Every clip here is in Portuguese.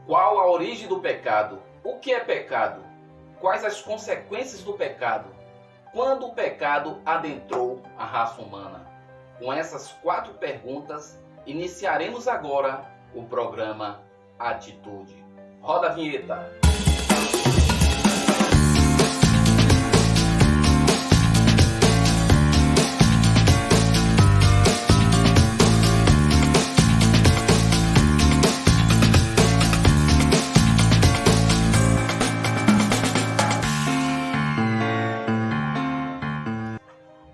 Qual a origem do pecado? O que é pecado? Quais as consequências do pecado? Quando o pecado adentrou a raça humana? Com essas 4 perguntas, iniciaremos agora o programa Atitude. Roda a vinheta.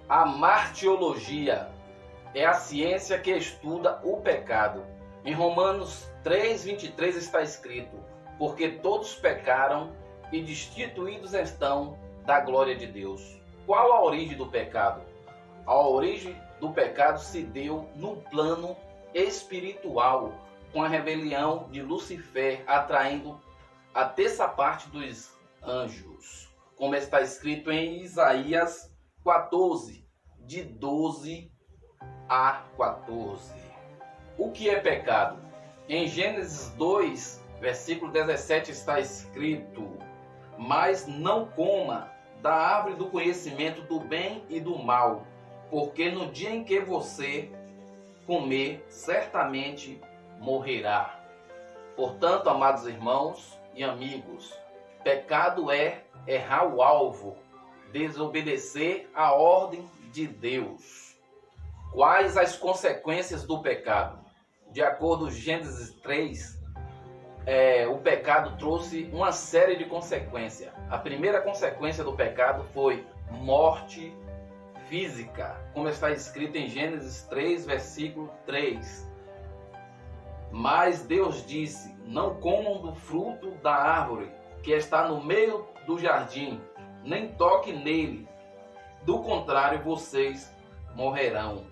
A martiologia é a ciência que estuda o pecado. Em Romanos 3:23 está escrito: porque todos pecaram e destituídos estão da glória de Deus. Qual a origem do pecado? A origem do pecado se deu no plano espiritual, com a rebelião de Lúcifer atraindo a terça parte dos anjos, como está escrito em Isaías 14, de 12 a 14. O que é pecado? Em Gênesis 2, versículo 17 está escrito: mas não coma da árvore do conhecimento do bem e do mal, porque no dia em que você comer, certamente morrerá. Portanto, amados irmãos e amigos, pecado é errar o alvo, desobedecer a ordem de Deus. Quais as consequências do pecado? De acordo com Gênesis 3, o pecado trouxe uma série de consequências. A primeira consequência do pecado foi morte física, como está escrito em Gênesis 3, versículo 3. Mas Deus disse: não comam do fruto da árvore que está no meio do jardim, nem toque nele, do contrário vocês morrerão.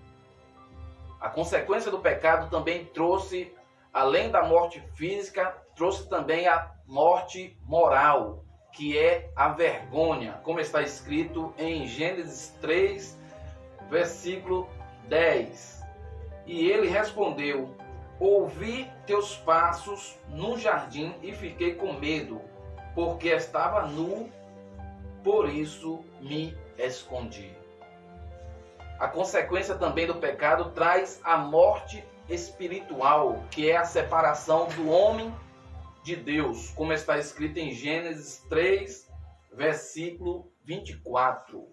A consequência do pecado também trouxe, além da morte física, trouxe também a morte moral, que é a vergonha, como está escrito em Gênesis 3, versículo 10. E ele respondeu: ouvi teus passos no jardim e fiquei com medo, porque estava nu, por isso me escondi. A consequência também do pecado traz a morte espiritual, que é a separação do homem de Deus, como está escrito em Gênesis 3, versículo 24.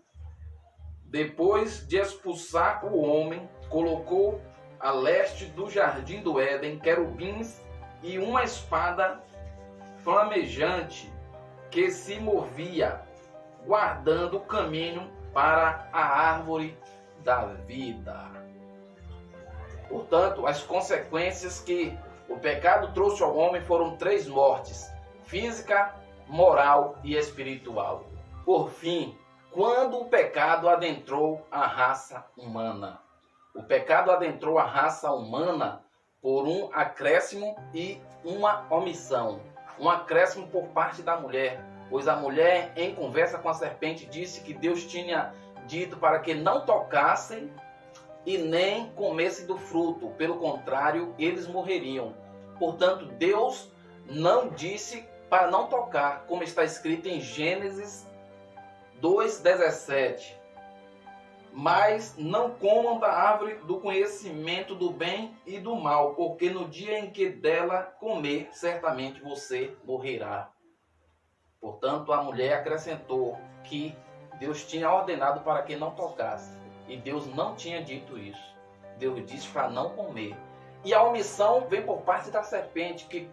Depois de expulsar o homem, colocou a leste do jardim do Éden querubins e uma espada flamejante que se movia, guardando o caminho para a árvore da vida. Portanto, as consequências que o pecado trouxe ao homem foram 3 mortes: física, moral e espiritual. Por fim, quando o pecado adentrou a raça humana? O pecado adentrou a raça humana por um acréscimo e uma omissão. Um acréscimo por parte da mulher, pois a mulher, em conversa com a serpente, disse que Deus tinha dito para que não tocassem e nem comessem do fruto, pelo contrário, eles morreriam. Portanto, Deus não disse para não tocar, como está escrito em Gênesis 2:17. Mas não comam da árvore do conhecimento do bem e do mal, porque no dia em que dela comer, certamente você morrerá. Portanto, a mulher acrescentou que Deus tinha ordenado para que não tocasse. E Deus não tinha dito isso. Deus disse para não comer. E a omissão vem por parte da serpente, que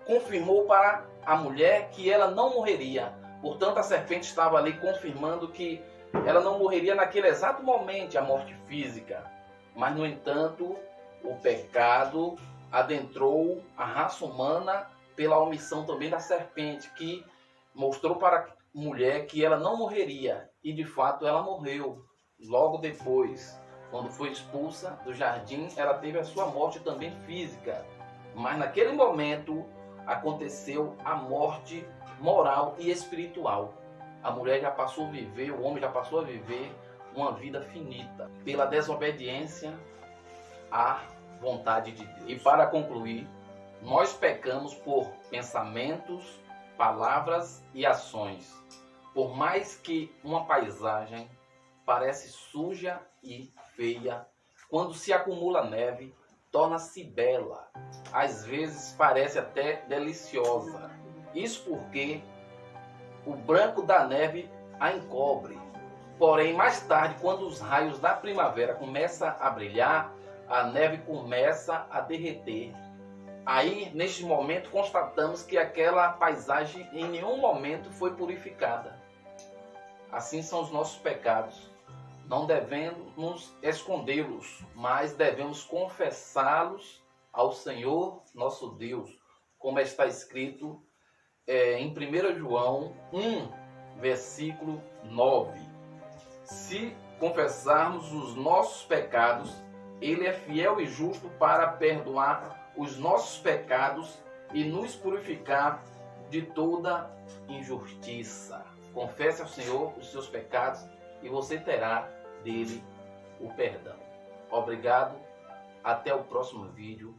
confirmou para a mulher que ela não morreria. Portanto, a serpente estava ali confirmando que ela não morreria naquele exato momento, a morte física. Mas, no entanto, o pecado adentrou a raça humana pela omissão também da serpente, que mostrou para a mulher que ela não morreria. E, de fato, ela morreu. Logo depois, quando foi expulsa do jardim, ela teve a sua morte também física. Mas, naquele momento, aconteceu a morte moral e espiritual. A mulher já passou a viver, o homem já passou a viver uma vida finita pela desobediência à vontade de Deus. E para concluir, nós pecamos por pensamentos, palavras e ações. Por mais que uma paisagem parece suja e feia, quando se acumula neve, torna-se bela. Às vezes parece até deliciosa. Isso porque o branco da neve a encobre. Porém, mais tarde, quando os raios da primavera começam a brilhar, a neve começa a derreter. Aí, neste momento, constatamos que aquela paisagem em nenhum momento foi purificada. Assim são os nossos pecados. Não devemos escondê-los, mas devemos confessá-los ao Senhor nosso Deus, como está escrito em 1 João 1, versículo 9. Se confessarmos os nossos pecados, Ele é fiel e justo para perdoar os nossos pecados e nos purificar de toda injustiça. Confesse ao Senhor os seus pecados e você terá dele o perdão. Obrigado. Até o próximo vídeo.